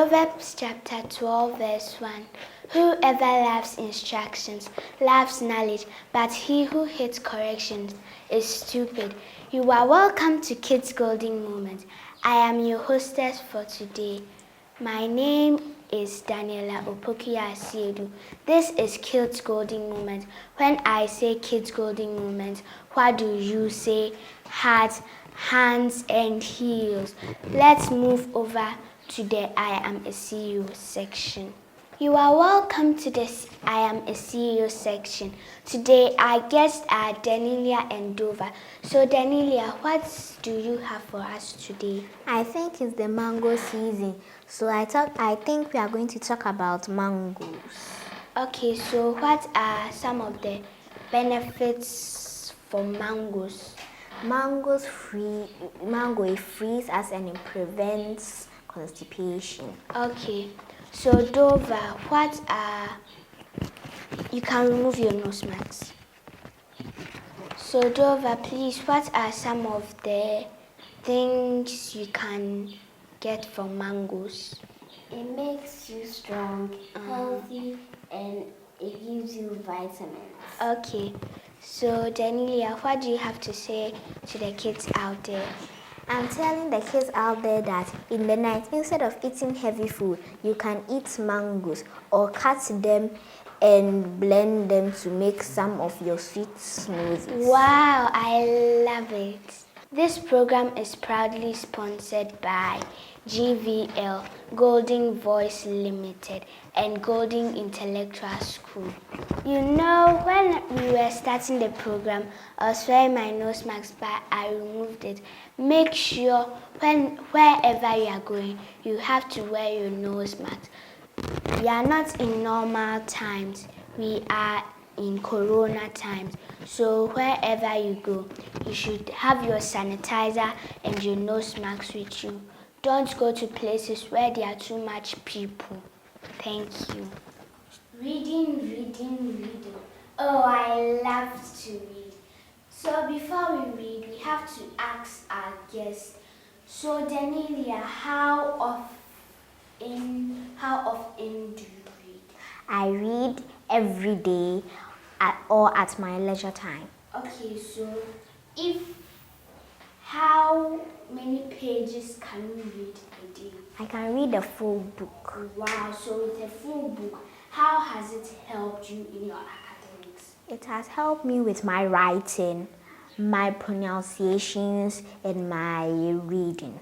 Proverbs chapter 12 verse 1. Whoever loves instructions loves knowledge, but he who hates corrections is stupid. You are welcome to Kids Golden Moment. I am your hostess for today. My name is Daniella Opokia Asiedu. This is Kids Golden Moment. When I say Kids Golden Moment, what do you say? Heart, hands, and heels. Let's move over to the I am a CEO section. You are welcome to this I am a CEO section. Today our guests are Daniella and DOVA. So Daniella, what do you have for us today? I think it's the mango season. So I think we are going to talk about mangoes. Okay, so what are some of the benefits for mangoes? Mango frees us and it prevents constipation. Okay, so DOVA, what are, you can remove your nose mask. So DOVA, please, what are some of the things you can get from mangoes? It makes you strong, healthy, and it gives you vitamins. Okay, so Daniella, what do you have to say to the kids out there? I'm telling the kids out there that in the night, instead of eating heavy food, you can eat mangoes or cut them and blend them to make some of your sweet smoothies. Wow, I love it. This program is proudly sponsored by GVL, Golden Voice Limited, and Golden Intellectual School. You know, when we were starting the program, I was wearing my nose mask, but I removed it. Make sure wherever you are going, you have to wear your nose mask. We are not in normal times. We are in corona times. So wherever you go, you should have your sanitizer and your nose mask with you. Don't go to places where there are too much people. Thank you. Reading. Oh, I love to read. So before we read, we have to ask our guest. So Daniella, how often do you read? I read every day or at my leisure time. Okay, so how many pages can you read a day? I can read a full book. Wow, so with a full book, how has it helped you in your academics? It has helped me with my writing, my pronunciations, and my reading.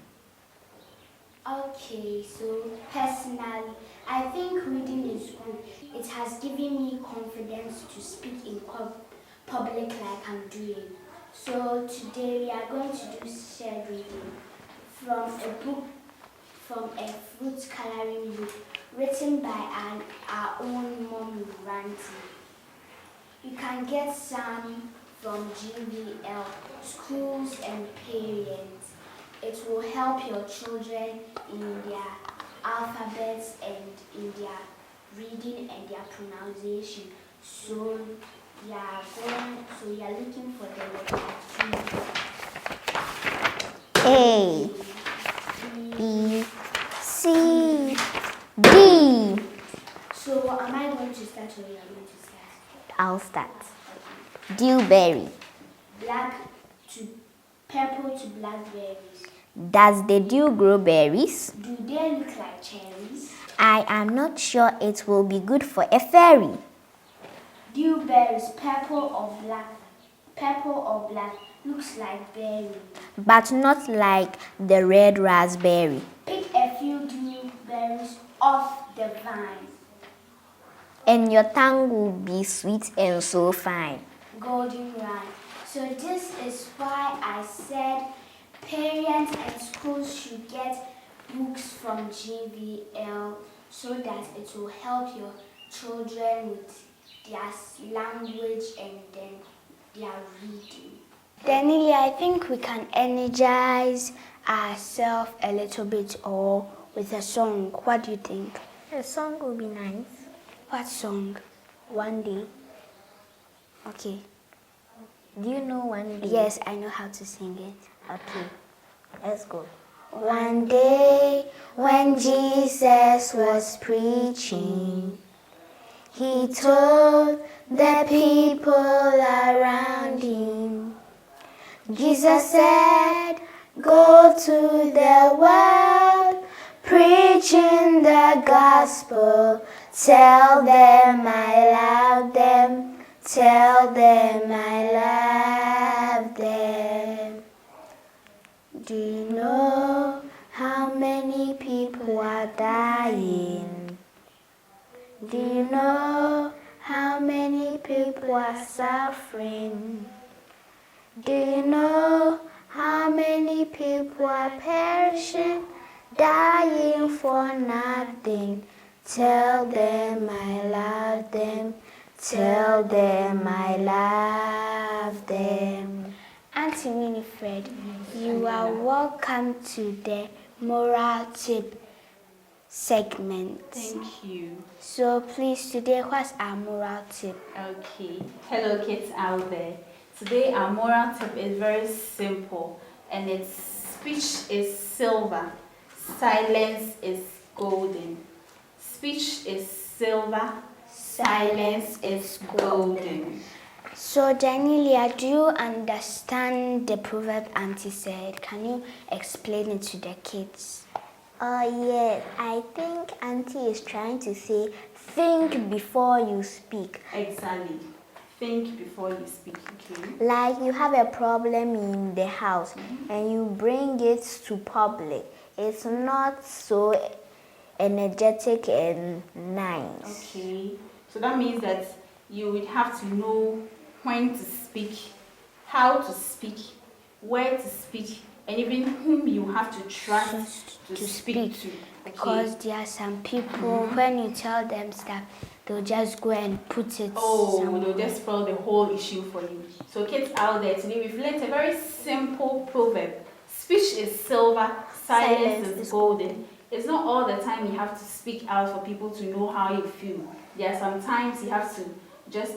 Okay, so personally, I think reading is good. It has given me confidence to speak in public like I'm doing. So today we are going to do shared reading from a fruit coloring book written by our own mom Ranty. You can get some from GVL, schools and parents. It will help your children in their alphabets and in their reading and their pronunciation. So you are looking for the letter A, B, C, D. So am I going to start or you are going to start? I'll start. Dewberry. Purple to blackberries. Does the dew grow berries? Do they look like cherries? I am not sure it will be good for a fairy. Dewberries, purple or black, looks like berry. But not like the red raspberry. Pick a few dewberries off the vine. And your tongue will be sweet and so fine. Golden rhyme. So this is why I said parents and schools should get books from GVL so that it will help your children with their language and then their reading. Daniella, I think we can energize ourselves a little bit or with a song. What do you think? A song will be nice. What song? One Day. Okay. Do you know One Day? Yes, I know how to sing it. Okay, let's go. One day when Jesus was preaching, he told the people around him, Jesus said, go to the world, preaching the gospel, tell them I love them, tell them I love them. Do you know how many people are dying? Do you know how many people are suffering? Do you know how many people are perishing, dying for nothing? Tell them I love them, tell them I love them. Auntie Winifred, you are welcome to the moral tip segment. Thank you. So please, today what's our moral tip? Okay. Hello kids out there. Today our moral tip is very simple and it's speech is silver, silence is golden. Speech is silver, silence is golden. So Daniella, do you understand the proverb Auntie said? Can you explain it to the kids? Yes, I think Auntie is trying to say, think before you speak. Exactly. Think before you speak, okay? Like you have a problem in the house and you bring it to public. It's not so energetic and nice. Okay. So that means that you would have to know when to speak, how to speak, where to speak, and even whom you have to trust to speak to. Because there are some people, when you tell them stuff, they'll just go and put it somewhere. They'll just spoil the whole issue for you. So kids out there, today we've learned a very simple proverb. Speech is silver, silence is golden. It's not all the time you have to speak out for people to know how you feel. There are sometimes you have to just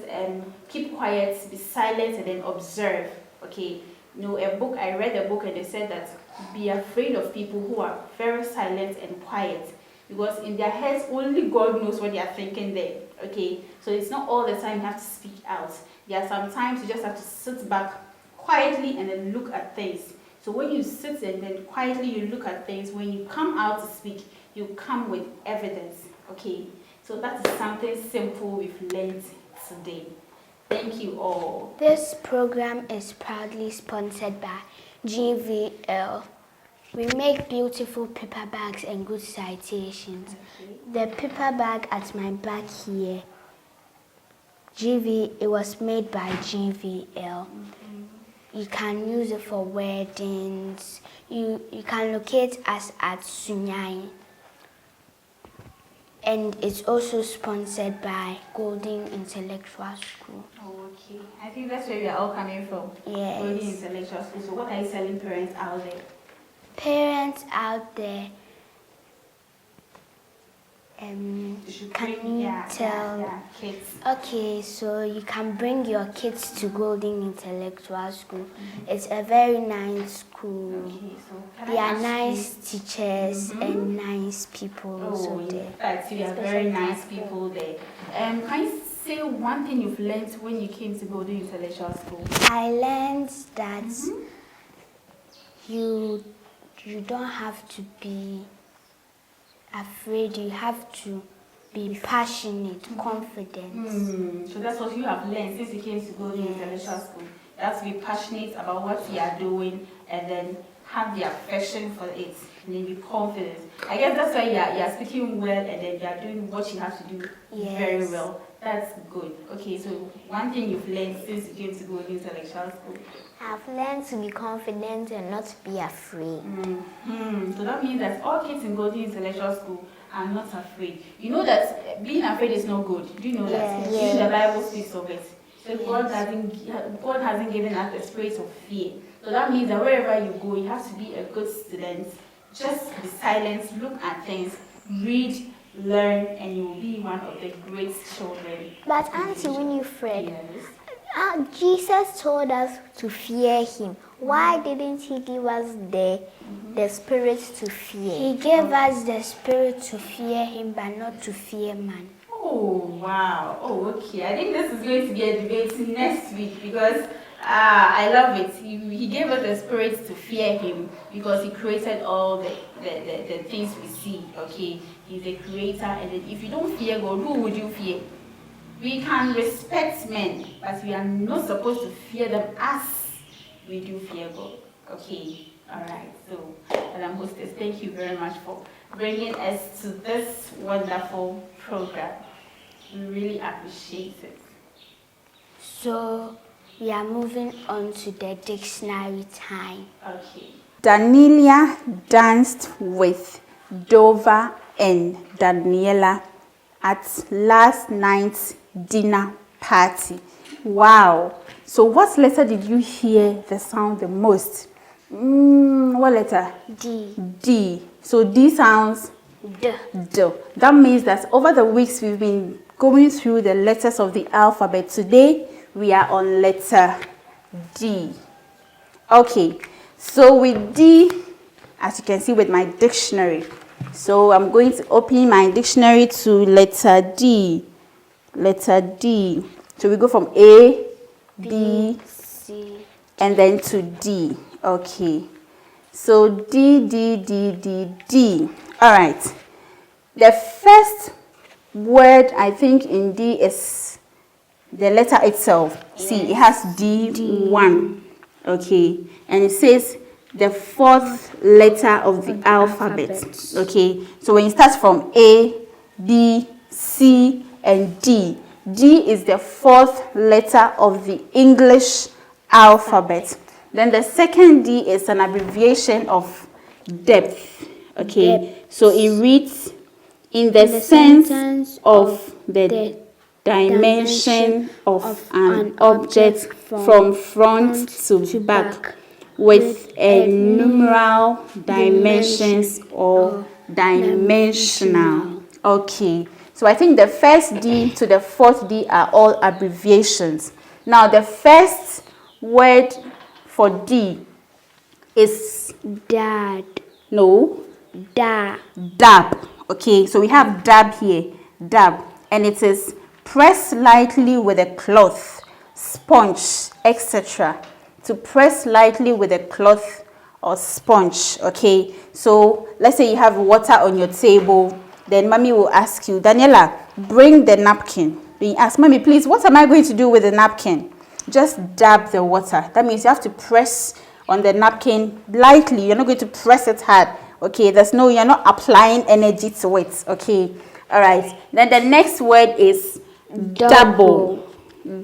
keep quiet, be silent, and then observe. Okay. I read a book and they said that be afraid of people who are very silent and quiet, because in their heads only God knows what they are thinking there. Okay, so it's not all the time you have to speak out. There are sometimes you just have to sit back quietly and then look at things. So when you sit and then quietly you look at things, when you come out to speak, you come with evidence. Okay, so that is something simple we've learned today. Thank you all. This program is proudly sponsored by GVL. We make beautiful paper bags and good citations. Okay. The paper bag at my back here, it was made by GVL. You can use it for weddings. You can locate us at Sunyai. And it's also sponsored by Golden Intellectual School. Oh, okay. I think that's where we are all coming from. Yes. Golden Intellectual School. So what are you telling parents out there? Parents out there, can you tell? Kids. Okay, so you can bring your kids to Golden Intellectual School. It's a very nice school. Okay, so They are nice teachers and nice people also there. In fact, you are very nice people there. Can you say one thing you've learned when you came to Golden Intellectual School? I learned that you don't have to be afraid, you have to be passionate, confident. So that's what you have learned since you came to Golden Intellectual School. You have to be passionate about what you are doing and then have the affection for it and then be confident. I guess that's why you are speaking well and then you are doing what you have to do very well. That's good. Okay, so one thing you've learned since you came to Golden Intellectual School? I've learned to be confident and not to be afraid. So that means that all kids in Golden Intellectual School are not afraid. You know that being afraid is not good. Do you know that? Even the Bible speaks of it. So God hasn't given us a spirit of fear. So that means that wherever you go, you have to be a good student. Just be silent, look at things, read, learn, and you will be one of the great children. But Auntie Winifred, Jesus told us to fear him. Why didn't he give us the spirit to fear? He gave us the spirit to fear him, but not to fear man. Oh, wow. Oh, okay. I think this is going to be a debate next week because I love it. He gave us the spirit to fear him because he created all the things we see. Okay, he's the creator, and if you don't fear God, who would you fear? We can respect men, but we are not supposed to fear them as we do fear God. Okay, all right. So, Madam Hostess, thank you very much for bringing us to this wonderful program. We really appreciate it. So we are moving on to the dictionary time. Okay. Daniella danced with Dova and Daniella at last night's dinner party. Wow. So what letter did you hear the sound the most? What letter? D. D. So D sounds D. D. That means that over the weeks we've been going through the letters of the alphabet. Today we are on letter D. Okay, so with D, as you can see with my dictionary, so I'm going to open my dictionary to letter D. Letter D. So we go from A, B, C, and then to D. Okay, so D, D, D, D, D. All right, the first word I think in D is the letter itself. Yes. See, it has D1. Okay, and it says the fourth letter of the alphabet. Okay, so when you start from A, B, C, and D, D is the fourth letter of the English alphabet. Then the second D is an abbreviation of depth. Okay, so it reads in the sense of the dimension of an object from front to back with a numeral dimensions or dimensional. Okay, so I think the first D to the fourth D are all abbreviations. Now the first word for D is dad. No. Da. Dab. Okay, so we have dab here. Dab. And it is press lightly with a cloth, sponge, etc. To press lightly with a cloth or sponge. Okay, so let's say you have water on your table. Then mommy will ask you, Daniella, bring the napkin. Then you ask, mommy, please, what am I going to do with the napkin? Just dab the water. That means you have to press on the napkin lightly. You're not going to press it hard. Okay, you're not applying energy to it. Okay, all right. Then the next word is double.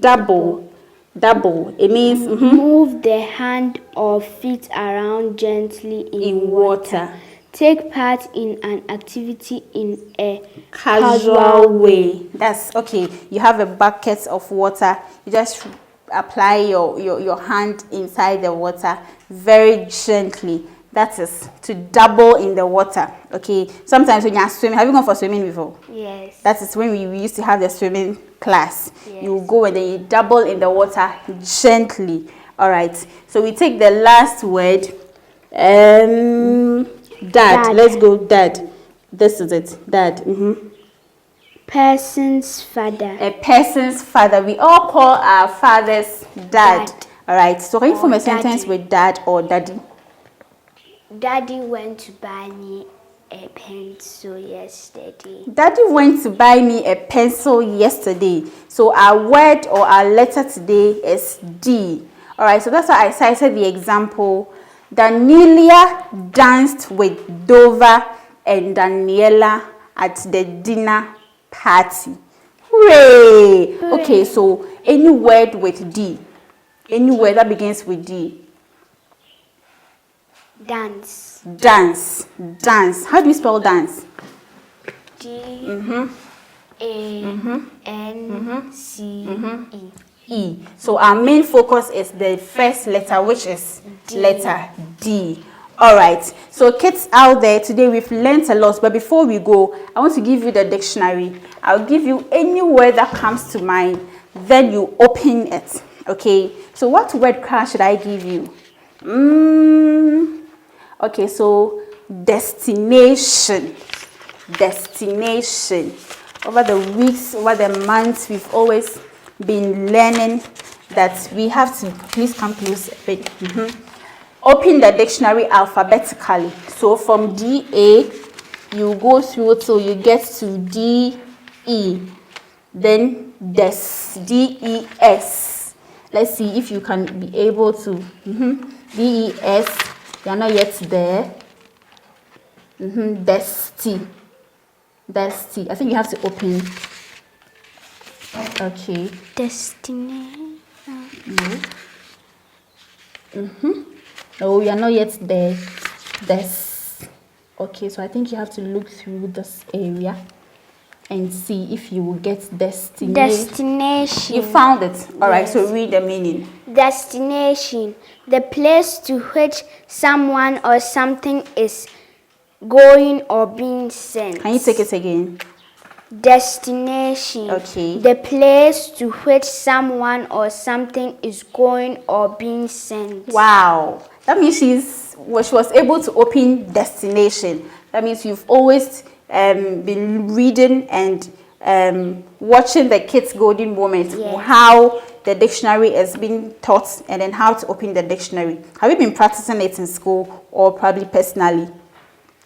Double. Double. It means move the hand or feet around gently in water. Take part in an activity in a casual way. That's okay. You have a bucket of water. You just apply your hand inside the water very gently. That is to double in the water. Okay, sometimes when you are swimming, have you gone for swimming before? Yes. That is when we used to have the swimming class. Yes. You go and then you double in the water gently. All right, so we take the last word, dad. Let's go, dad. This is it, dad. Person's father. A person's father. We all call our fathers dad. All right, so can you form a sentence with dad or daddy? Daddy went to buy me a pencil yesterday. Daddy went to buy me a pencil yesterday. So our word or our letter today is D. All right, so that's why I cited the example. Daniella danced with Dova and Daniella at the dinner party. Hooray! Okay, so any word with D. Any word that begins with D. Dance. Dance. Dance. How do you spell dance? D A N C E. E. So our main focus is the first letter, which is D. Letter D. All right. So kids out there, today we've learned a lot. But before we go, I want to give you the dictionary. I'll give you any word that comes to mind. Then you open it. Okay, so what word card should I give you? Okay, so destination. Destination. Over the weeks, over the months, we've always been learning that we have to, please come close a bit. Open the dictionary alphabetically. So from DA, you go through till you get to DE. Then DES, DES. Let's see if you can be able to. DES, you are not yet there. DESTI. DESTI. I think you have to open. Okay. Destiny. No. No, you are not yet there. Okay, so I think you have to look through this area and see if you will get destination. Destination. You found it. All right, Yes. so read the meaning. Destination. The place to which someone or something is going or being sent. Can you take it again? Destination. Okay. The place to which someone or something is going or being sent. Wow. That means she was able to open destination. That means you've always been reading and watching the kids' golden moment, Yes. how the dictionary is being taught and then how to open the dictionary. Have you been practicing it in school or probably personally?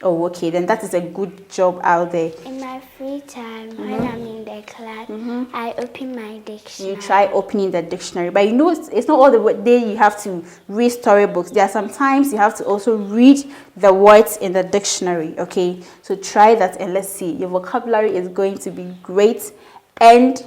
Oh, okay, then that is a good job out there. In my free time, when I'm in the class, I open my dictionary. You try opening the dictionary, but you know it's not all the day you have to read storybooks. There are sometimes you have to also read the words in the dictionary. Okay, so try that and let's see. Your vocabulary is going to be great and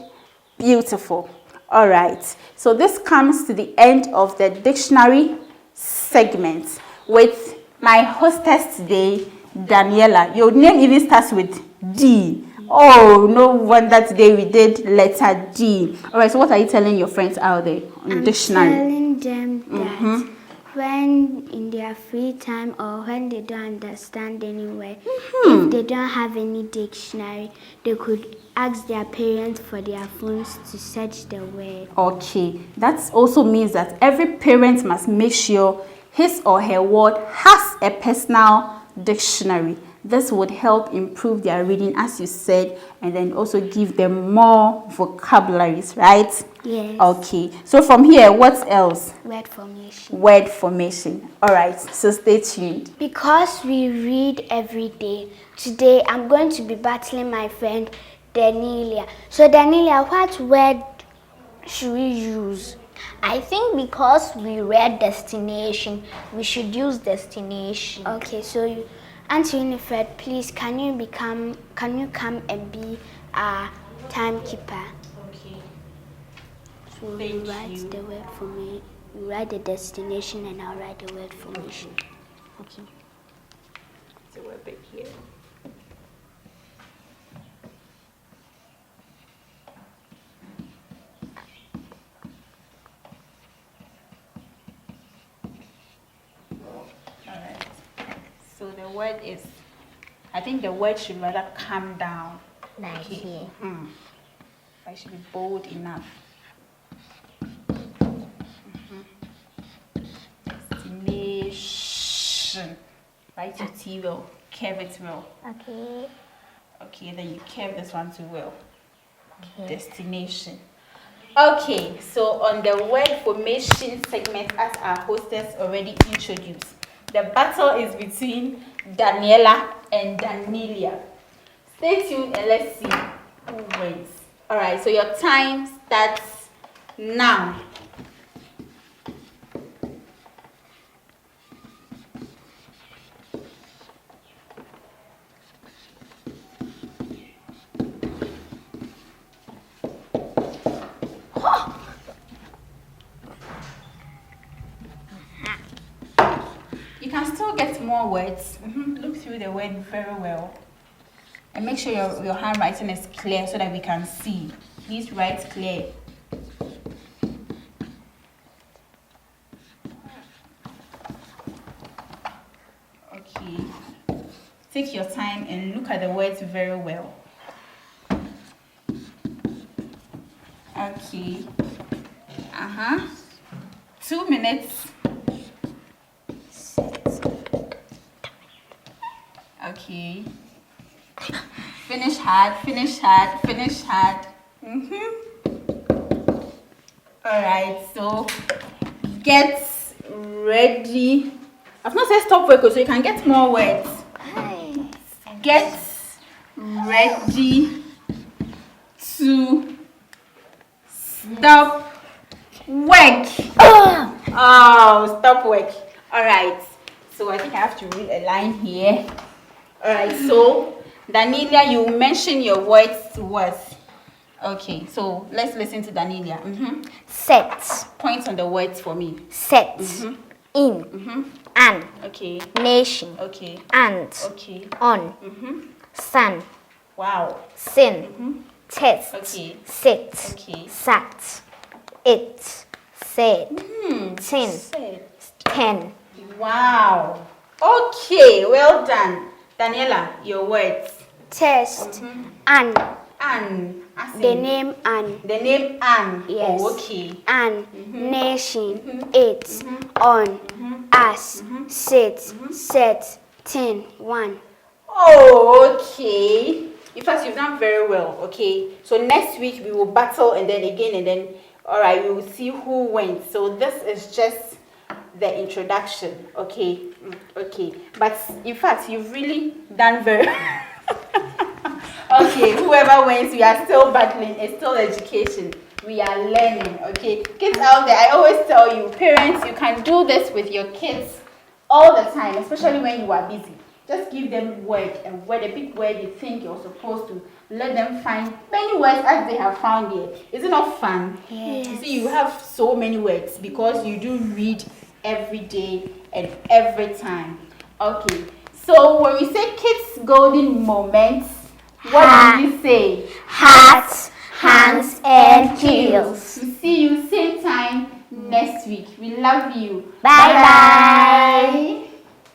beautiful. All right, so this comes to the end of the dictionary segment with my hostess today, Daniella. Your name even starts with D. Oh, no wonder today we did letter D. All right, so what are you telling your friends out there on the dictionary? I'm telling them that when in their free time or when they don't understand anywhere, if they don't have any dictionary, they could ask their parents for their phones to search the word. Okay, that also means that every parent must make sure his or her ward has a personal dictionary. This would help improve their reading, as you said, and then also give them more vocabularies, right? Yes. Okay, so from here, what else? Word formation. Word formation. All right, so stay tuned. Because we read every day, today I'm going to be battling my friend Daniella. So Daniella, what word should we use? I think because we read destination, we should use destination. Okay, so Auntie WINIFRED, please can you come and be our timekeeper? Okay. So Thank you write you. the word for me. You write the destination and I'll write the word formation. Okay. So we're back here. Alright. So the word is, I think the word should rather calm down. Like here. I should be bold enough. Destination. Write your T well. Curve it well. Okay. Okay, then you curve this one too well. Okay. Destination. Okay, so on the word formation segment, as our hostess already introduced, the battle is between Daniella and Danillia. Stay tuned and let's see who wins. All right, so your time starts now. You can still get more words. Look through the word very well. And make sure your handwriting is clear so that we can see. Please write clear. Okay. Take your time and look at the words very well. Okay. 2 minutes. Okay. Finish hard, finish hard, finish hard. Alright, so get ready. I've not said stop work, so you can get more words. Get ready to stop work. Oh, stop work. Alright, so I think I have to read a line here. Alright, so Daniella, you mention your words to us. Okay, so let's listen to Daniella. Set. Point on the words for me. Set. In. An. Okay. Nation. Okay. And. Okay. On. Sun. Wow. Sin. Test. Okay. Sit. Okay. Sat. It. Said. Tin. Said. 10. Wow. Okay, well done. Daniella, your words. Test. An. An. As The in- name An. The name Anne. Yes. Oh, okay. An. Nation. It. On. As. Sit. Set. 10. 1. Oh, okay. In fact, you've done very well. Okay. So next week we will battle and then again and then. All right, we will see who wins. So this is just the introduction. Okay. Okay. But in fact, you've really done very. Okay, whoever wins, we are still battling. It's still education. We are learning, okay? Kids out there, I always tell you, parents, you can do this with your kids all the time, especially when you are busy. Just give them word, and word, a big word you think you're supposed to. Let them find many words as they have found here. Is it not fun? Yes. You see, you have so many words because you do read every day and every time. Okay, so when we say kids' golden moments, what do we say? Hats, hands, and heels. We'll see you same time next week. We love you. Bye bye.